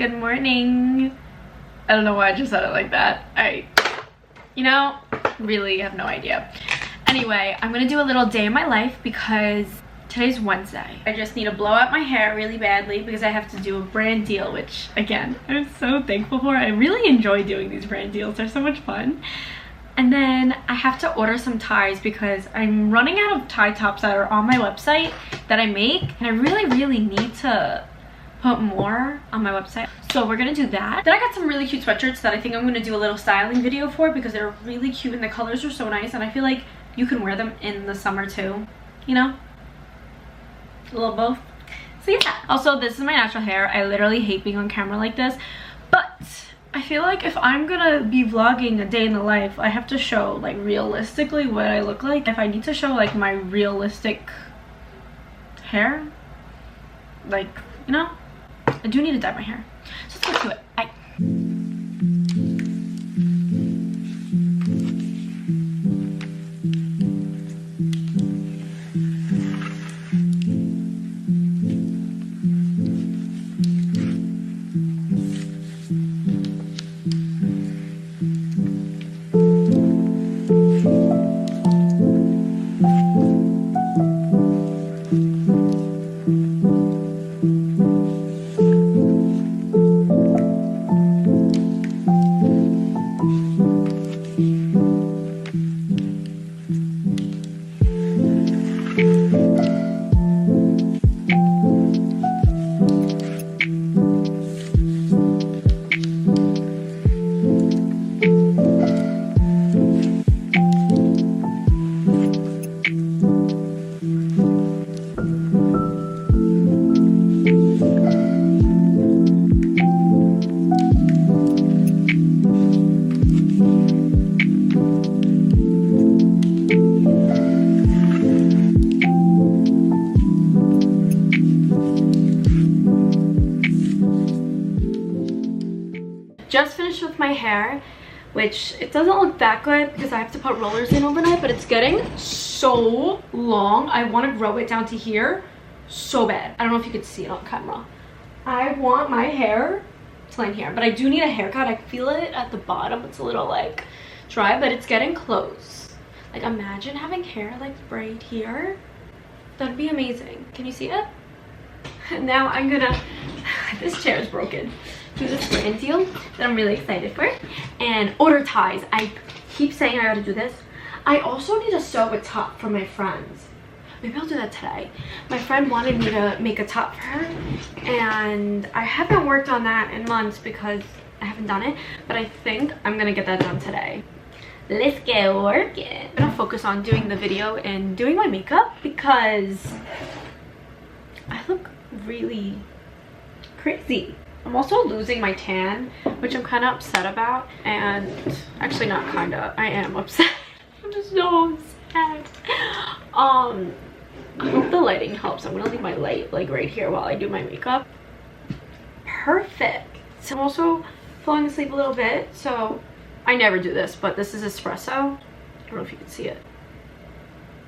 Good morning. I don't know why I just said it like that. You know, really have no idea. Anyway, I'm gonna do a little day in my life because today's Wednesday. I just need to blow out my hair really badly because I have to do a brand deal, which again, I'm so thankful for. I really enjoy doing these brand deals. They're so much fun. And then I have to order some ties because I'm running out of tie tops that are on my website that I make. And I really need to put more on my website. So we're gonna do that. Then I got some really cute sweatshirts that I think I'm gonna do a little styling video for because they're really cute and the colors are so nice. And I feel like you can wear them in the summer too, you know? A little both. So yeah. Also, this is my natural hair. I literally hate being on camera like this. But I feel like if I'm gonna be vlogging a day in the life, I have to show like realistically what I look like. If I need to show like my realistic hair, like, you know, I do need to dye my hair. So let's get to it. Bye. Just finished with my hair, which it doesn't look that good because I have to put rollers in overnight, but it's getting so long. I want to grow it down to here so bad. I don't know if you could see it on camera. I want my hair to line here, but I do need a haircut. I feel it at the bottom. It's a little like dry, but it's getting close. Like imagine having hair like right here. That'd be amazing. Can you see it? Now I'm gonna, this chair is broken. Do this brand deal that I'm really excited for and order ties. I keep saying I gotta do this. I also need to sew a top for my friends. Maybe I'll do that today. My friend wanted me to make a top for her and I haven't worked on that in months because I haven't done it, but I think I'm gonna get that done today. Let's get working. I'm gonna focus on doing the video and doing my makeup because I look really crazy. I'm also losing my tan, which I'm kind of upset about, and actually not kind of, I am upset. I'm just so sad. I hope the lighting helps. I'm gonna leave my light like right here while I do my makeup. Perfect. So I'm also falling asleep a little bit, so I never do this, but this is espresso. I don't know if you can see it.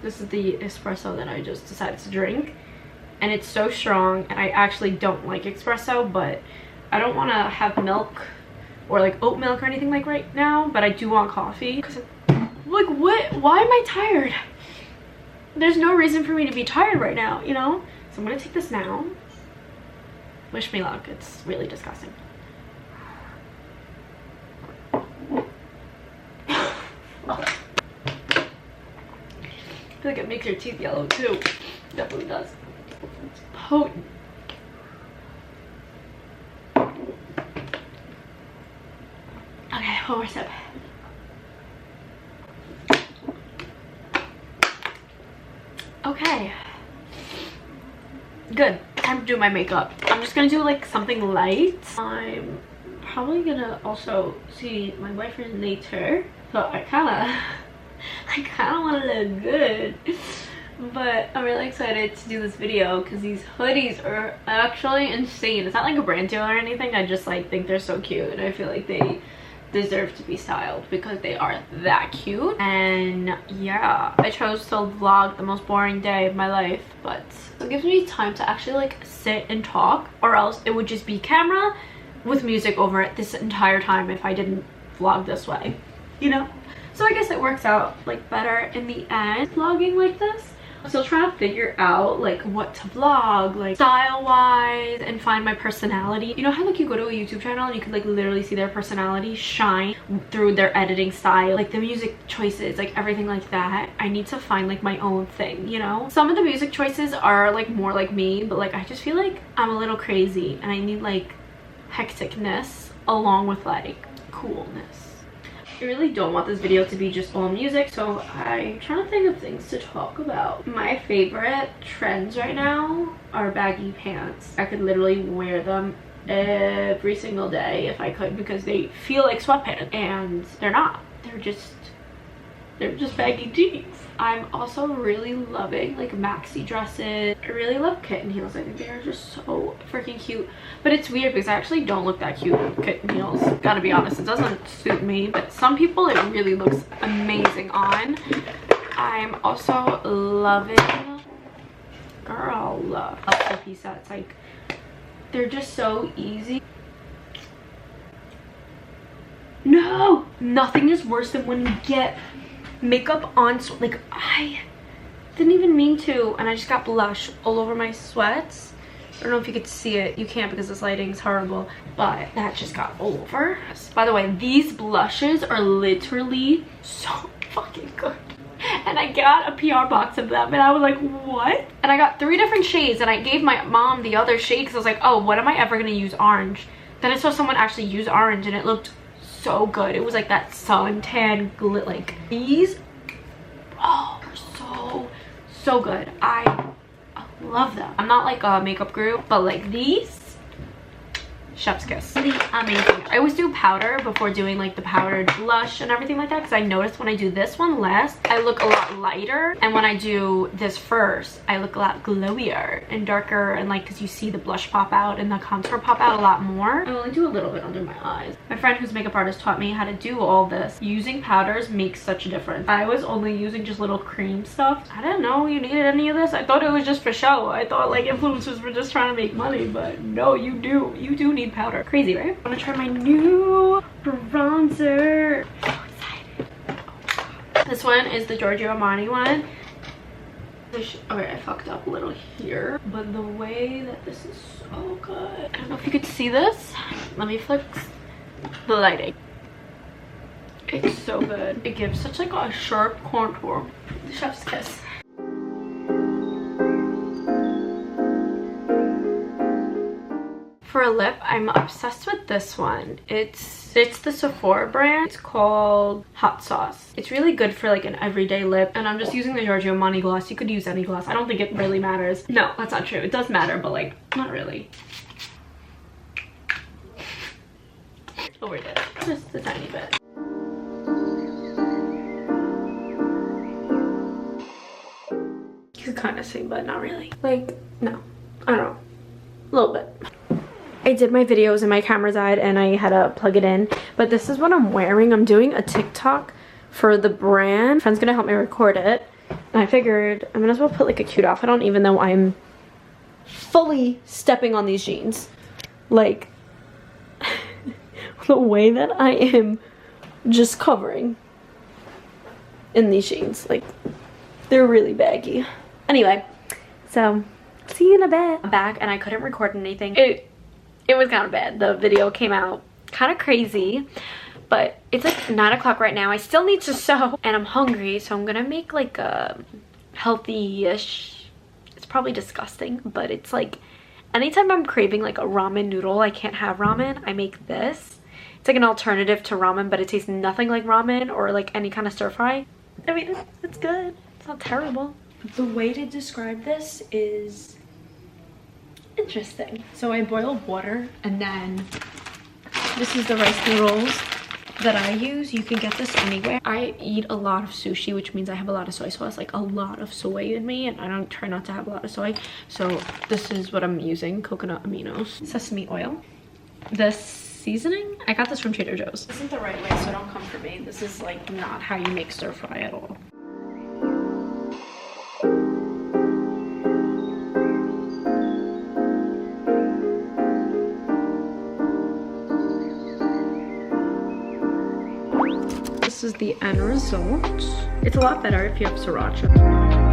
This is the espresso that I just decided to drink, and it's so strong, and I actually don't like espresso, but I don't want to have milk or like oat milk or anything like right now, but I do want coffee because like what, why am I tired? There's no reason for me to be tired right now, you know? So I'm gonna take this now. Wish me luck. It's really disgusting. I feel like it makes your teeth yellow too. Definitely does. It's potent. Okay, one more sip. Okay. Good. Time to do my makeup. I'm just gonna do like something light. I'm probably gonna also see my boyfriend later. So I kinda wanna look good. But I'm really excited to do this video because these hoodies are actually insane. It's not like a brand deal or anything. I just like think they're so cute and I feel like they deserve to be styled because they are that cute. And yeah, I chose to vlog the most boring day of my life, but it gives me time to actually like sit and talk, or else it would just be camera, with music over it this entire time if I didn't vlog this way, you know? So I guess it works out like better in the end vlogging like this. I'm still trying to figure out like what to vlog, like style wise, and find my personality. You know how like you go to a YouTube channel and you can like literally see their personality shine through their editing style, like the music choices, like everything like that. I need to find like my own thing, you know? Some of the music choices are like more like me, but like I just feel like I'm a little crazy and I need like hecticness along with like coolness. I really don't want this video to be just all music, so I'm trying to think of things to talk about. My favorite trends right now are baggy pants. I could literally wear them every single day if I could, because they feel like sweatpants and they're not. They're just baggy jeans. I'm also really loving like maxi dresses. I really love kitten heels. I think they're just so freaking cute. But it's weird because I actually don't look that cute with kitten heels. Gotta be honest, it doesn't suit me, but some people it really looks amazing on. I'm also loving, girl, love fluffy sets. Like they're just so easy. No, nothing is worse than when you get makeup on, like I didn't even mean to, and I just got blush all over my sweats. I don't know if you could see it. You can't because this lighting's horrible, but that just got all over. By the way, these blushes are literally so fucking good, and I got a PR box of them and I was like, what? And I got 3 different shades, and I gave my mom the other shade because I was like, oh, what am I ever gonna use orange? Then I saw someone actually use orange and it looked so good. It was like that suntan glit. Like these, oh, they're so good. I love them. I'm not like a makeup guru, but like these, chef's kiss. Really amazing. I always do powder before doing like the powdered blush and everything like that, because I noticed when I do this one last, I look a lot lighter, and when I do this first, I look a lot glowier and darker, and like because you see the blush pop out and the contour pop out a lot more. I only do a little bit under my eyes. My friend who's a makeup artist taught me how to do all this. Using powders makes such a difference. I was only using just little cream stuff. I didn't know you needed any of this. I thought it was just for show. I thought like influencers were just trying to make money, but no, you do need powder. Crazy, right? I'm gonna try my new bronzer. So excited. This one is the Giorgio Armani one. Okay, I fucked up a little here, but the way that this is so good. I don't know if you could see this. Let me fix the lighting. It's so good. It gives such like a sharp contour. Chef's kiss. For a lip, I'm obsessed with this one. It's the Sephora brand. It's called Hot Sauce. It's really good for like an everyday lip, and I'm just using the Giorgio Armani gloss. You could use any gloss. I don't think it really matters. No, that's not true. It does matter, but like not really. Overdid it. Just a tiny bit. You could kind of see, but not really. Like, no. I don't know. A little bit. I did my videos and my camera died and I had to plug it in, but this is what I'm wearing. I'm doing a TikTok for the brand. My friend's gonna help me record it, and I figured I might as well put like a cute outfit on, even though I'm fully stepping on these jeans. Like the way that I am just covering in these jeans, like they're really baggy. Anyway, so see you in a bit. I'm back and I couldn't record anything. It was kind of bad. The video came out kind of crazy, but it's like 9 o'clock right now. I still need to sew and I'm hungry, so I'm gonna make like a healthy-ish, it's probably disgusting, but it's like anytime I'm craving like a ramen noodle, I can't have ramen, I make this. It's like an alternative to ramen, but it tastes nothing like ramen or like any kind of stir fry. I mean, it's good. It's not terrible. The way to describe this is interesting. So I boiled water, and then this is the rice noodles that I use. You can get this anywhere. I eat a lot of sushi, which means I have a lot of soy sauce, like a lot of soy in me, and I don't try not to have a lot of soy. So this is what I'm using: coconut aminos, sesame oil. This seasoning, I got this from Trader Joe's. This isn't the right way, so don't come for me. This is like not how you make stir fry at all. this is the end result. It's a lot better if you have sriracha.